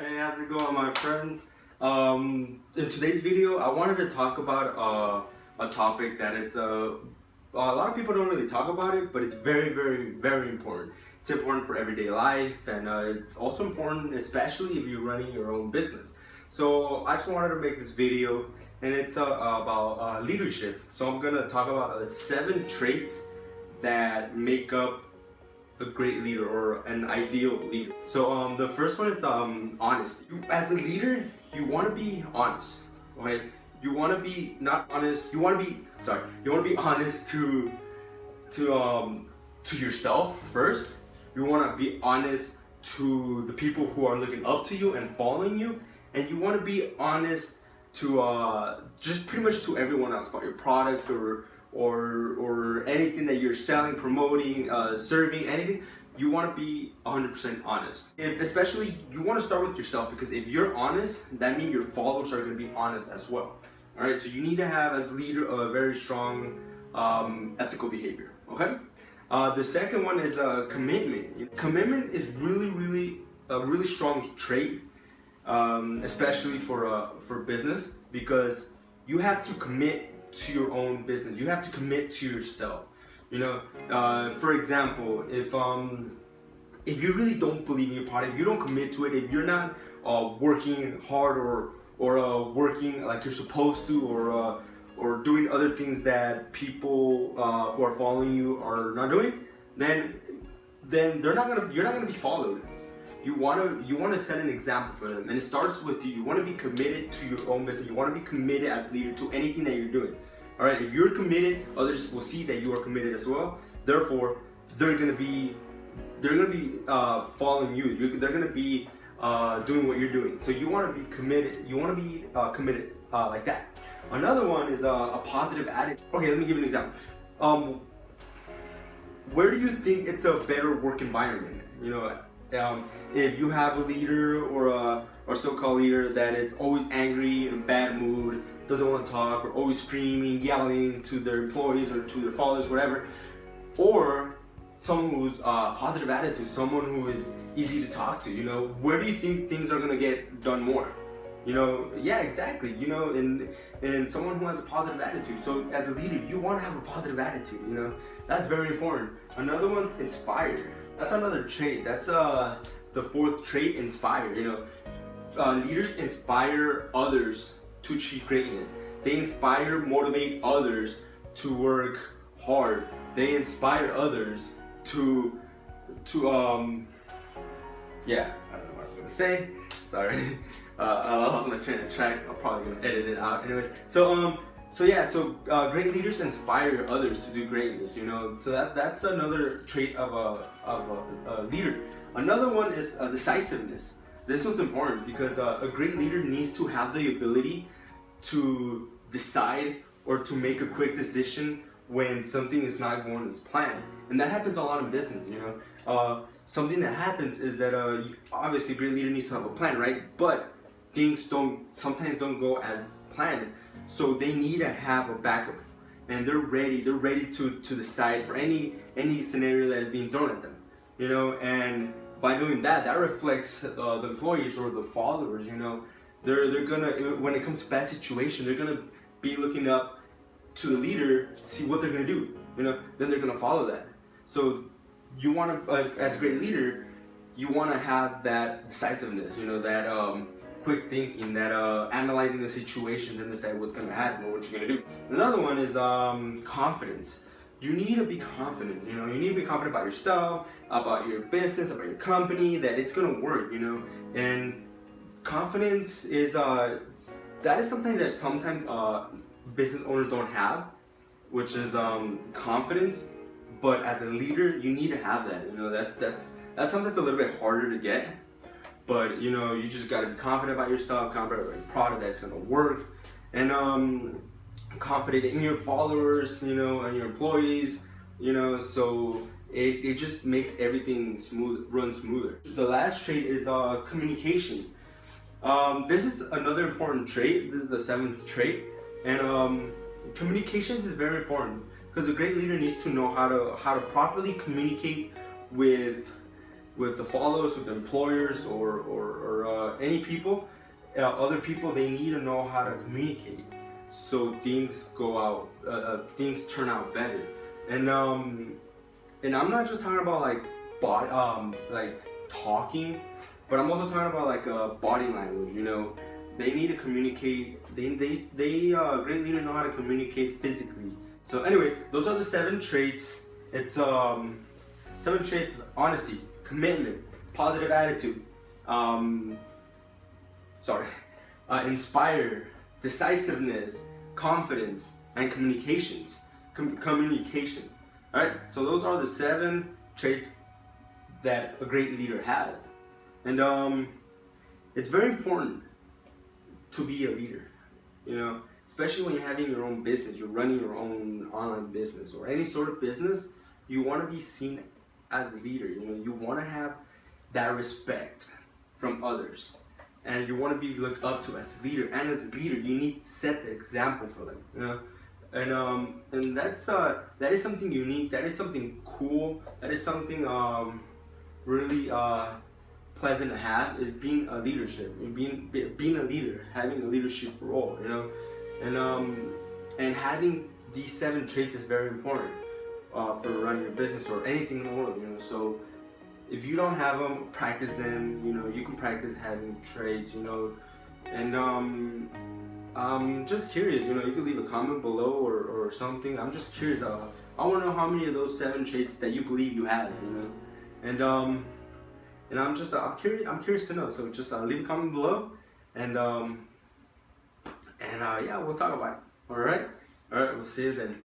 Hey, how's it going, my friends? In today's video, I wanted to talk about a topic that a lot of people don't really talk about it, but it's very, very, very important. It's important for everyday life, and it's also important, especially if you're running your own business. So I just wanted to make this video, and it's about leadership. So I'm gonna talk about 7 traits that make up a great leader or an ideal leader. So the first one is honest. As a leader, you want to be honest, right? You want to be not honest. You want to be You want to be honest to yourself first. You want to be honest to the people who are looking up to you and following you, and you want to be honest to just pretty much to everyone else about your product or anything that you're selling, promoting, serving, anything. You want to be 100% honest. Especially you want to start with yourself, because if you're honest, that means your followers are going to be honest as well. All right, so you need to have as a leader a very strong ethical behavior. Okay. The second one is commitment. Commitment is really a really strong trait, especially for business, because you have to commit to your own business. You have to commit to yourself. For example, if you really don't believe in your product, if you don't commit to it, if you're not working hard or working like you're supposed to, or doing other things that people who are following you are not doing, then you're not gonna be followed. You want to set an example for them, and it starts with you. You want to be committed to your own business. You want to be committed as a leader to anything that you're doing. All right, if you're committed, others will see that you are committed as well. Therefore, they're gonna be following you. They're gonna be doing what you're doing. So you want to be committed. You want to be committed like that. Another one is a positive attitude. Okay, let me give you an example. Where do you think it's a better work environment? If you have a leader or so-called leader that is always angry, in a bad mood, doesn't want to talk, or always screaming, yelling to their employees or to their followers, whatever, or someone who's positive attitude, someone who is easy to talk to, where do you think things are gonna get done more? Yeah, exactly. And someone who has a positive attitude. So as a leader, you want to have a positive attitude. That's very important. Another one's inspired. That's another trait. That's the 4th trait, inspire. Leaders inspire others to achieve greatness. They inspire, motivate others to work hard. They inspire others to yeah, I don't know what I was gonna say. Sorry. I lost my train of track. I'm probably gonna edit it out. Anyways, so great leaders inspire others to do greatness. So that's another trait of a leader. Another one is decisiveness. This was important because a great leader needs to have the ability to decide or to make a quick decision when something is not going as planned, and that happens a lot in business. Something that happens is that obviously a great leader needs to have a plan, right? But things sometimes don't go as planned, so they need to have a backup, and they're ready to decide for any scenario that is being thrown at them. And by doing that reflects the employees or the followers. They're gonna, when it comes to bad situation, they're gonna be looking up to the leader to see what they're gonna do. Then they're gonna follow that. So you want to, as a great leader, you want to have that decisiveness. That quick thinking, that analyzing the situation and decide what's gonna happen or what you're gonna do. Another one is confidence. You need to be confident. You need to be confident about yourself, about your business, about your company, that it's gonna work. And confidence is that is something that sometimes business owners don't have, which is confidence. But as a leader, you need to have that. That's something that's a little bit harder to get. But you just gotta be confident about yourself, confident about your product, that it's gonna work, and confident in your followers, and your employees, so it just makes everything run smoother. The last trait is communication. This is another important trait. This is the 7th trait, and communications is very important, because a great leader needs to know how to properly communicate with the followers, with the employers, or any people, other people, they need to know how to communicate so things go out, things turn out better. And I'm not just talking about like like talking, but I'm also talking about like body language. You know, they need to communicate. They great leaders know how to communicate physically. So, anyways, those are the 7 traits. It's 7 traits: honesty, commitment, positive attitude, inspire, decisiveness, confidence, and communications. Communication. All right. So those are the 7 traits that a great leader has, and it's very important to be a leader. You know, especially when you're having your own business, you're running your own online business or any sort of business. You want to be seen as a leader. You know, you want to have that respect from others, and you want to be looked up to as a leader. And as a leader, you need to set the example for them. You know, and that's that is something unique. That is something cool. That is something really pleasant to have, is being a leadership, being a leader, having a leadership role. You know, and having these 7 traits is very important for running your business or anything in the world. You know, so if you don't have them, practice them. You know, you can practice having traits. You know, and I'm just curious. You know, you can leave a comment below or something. I'm just curious. I want to know how many of those 7 traits that you believe you have. You know, and I'm curious to know. So just leave a comment below, and yeah, we'll talk about it. All right, we'll see you then.